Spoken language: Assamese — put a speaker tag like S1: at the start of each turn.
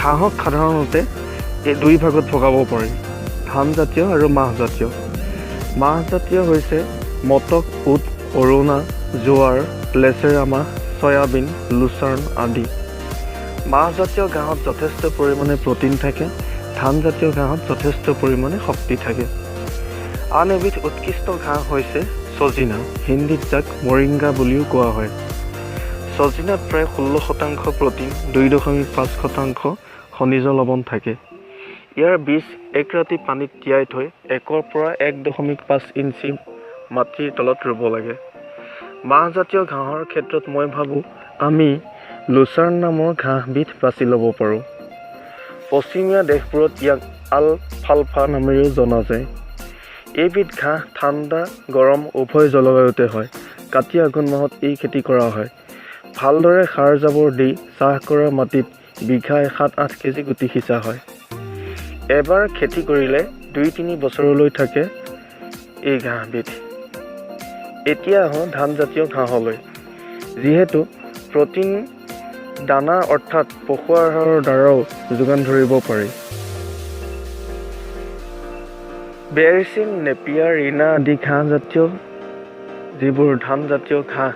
S1: ঘাঁহক সাধাৰণতে এই দুই ভাগত ভগাব পাৰি, ধানজাতীয় আৰু মাহজাতীয়। মাহজাতীয় হৈছে মটক, ওট, অৰুণা, জোৱাৰ, লেচেৰা মাহ, চয়াবিন, লুচাৰ্ণ আদি। মাহজাতীয় ঘাঁহত যথেষ্ট পৰিমাণে প্ৰ'টিন থাকে, ধানজাতীয় ঘাঁহত যথেষ্ট পৰিমাণে শক্তি থাকে। আন এবিধ উৎকৃষ্ট ঘাঁহ হৈছে ছজিনা, হিন্দীত যাক মৰিংগা বুলিও কোৱা হয়। ছজিনাত প্ৰায় 16% প্ৰ'টিন, 2.5% খনিজ লৱণ থাকে। ইয়াৰ বীজ এক ৰাতি পানীত তিয়াই থৈ 1 পৰা 1.5 ইঞ্চি মাটিৰ তলত ৰুব লাগে। মাহজাতীয় ঘাঁহৰ ক্ষেত্ৰত মই ভাবোঁ আমি লুচাৰ্ণ নামৰ ঘাঁহবিধ বাছি ল'ব পাৰোঁ। পশ্চিমীয়া দেশবোৰত ইয়াক আলফালফা নামেৰেও জনা যায়। এইবিধ ঘাঁহ ঠাণ্ডা গৰম উভয় জলবায়ুতে হয়। কাতি আঘোণ মাহত এই খেতি কৰা হয়। ভালদৰে সাৰ জাবৰ দি চাহ কৰা মাটিত বিঘাই 7-8 কেজি গুটি সিঁচা হয়। এবাৰ খেতি কৰিলে 2-3 বছৰলৈ থাকে এই ঘাঁহবিধ। এতিয়া আহোঁ ধানজাতীয় ঘাঁহলৈ। যিহেতু প্ৰ'টিন দানা অৰ্থাৎ পশু আহাৰৰ দ্বাৰাও যোগান ধৰিব পাৰি। বেৰচিন, নেপিয়াৰ, ৰীণা আদি ঘাঁহজাতীয় যিবোৰ ধানজাতীয় ঘাঁহ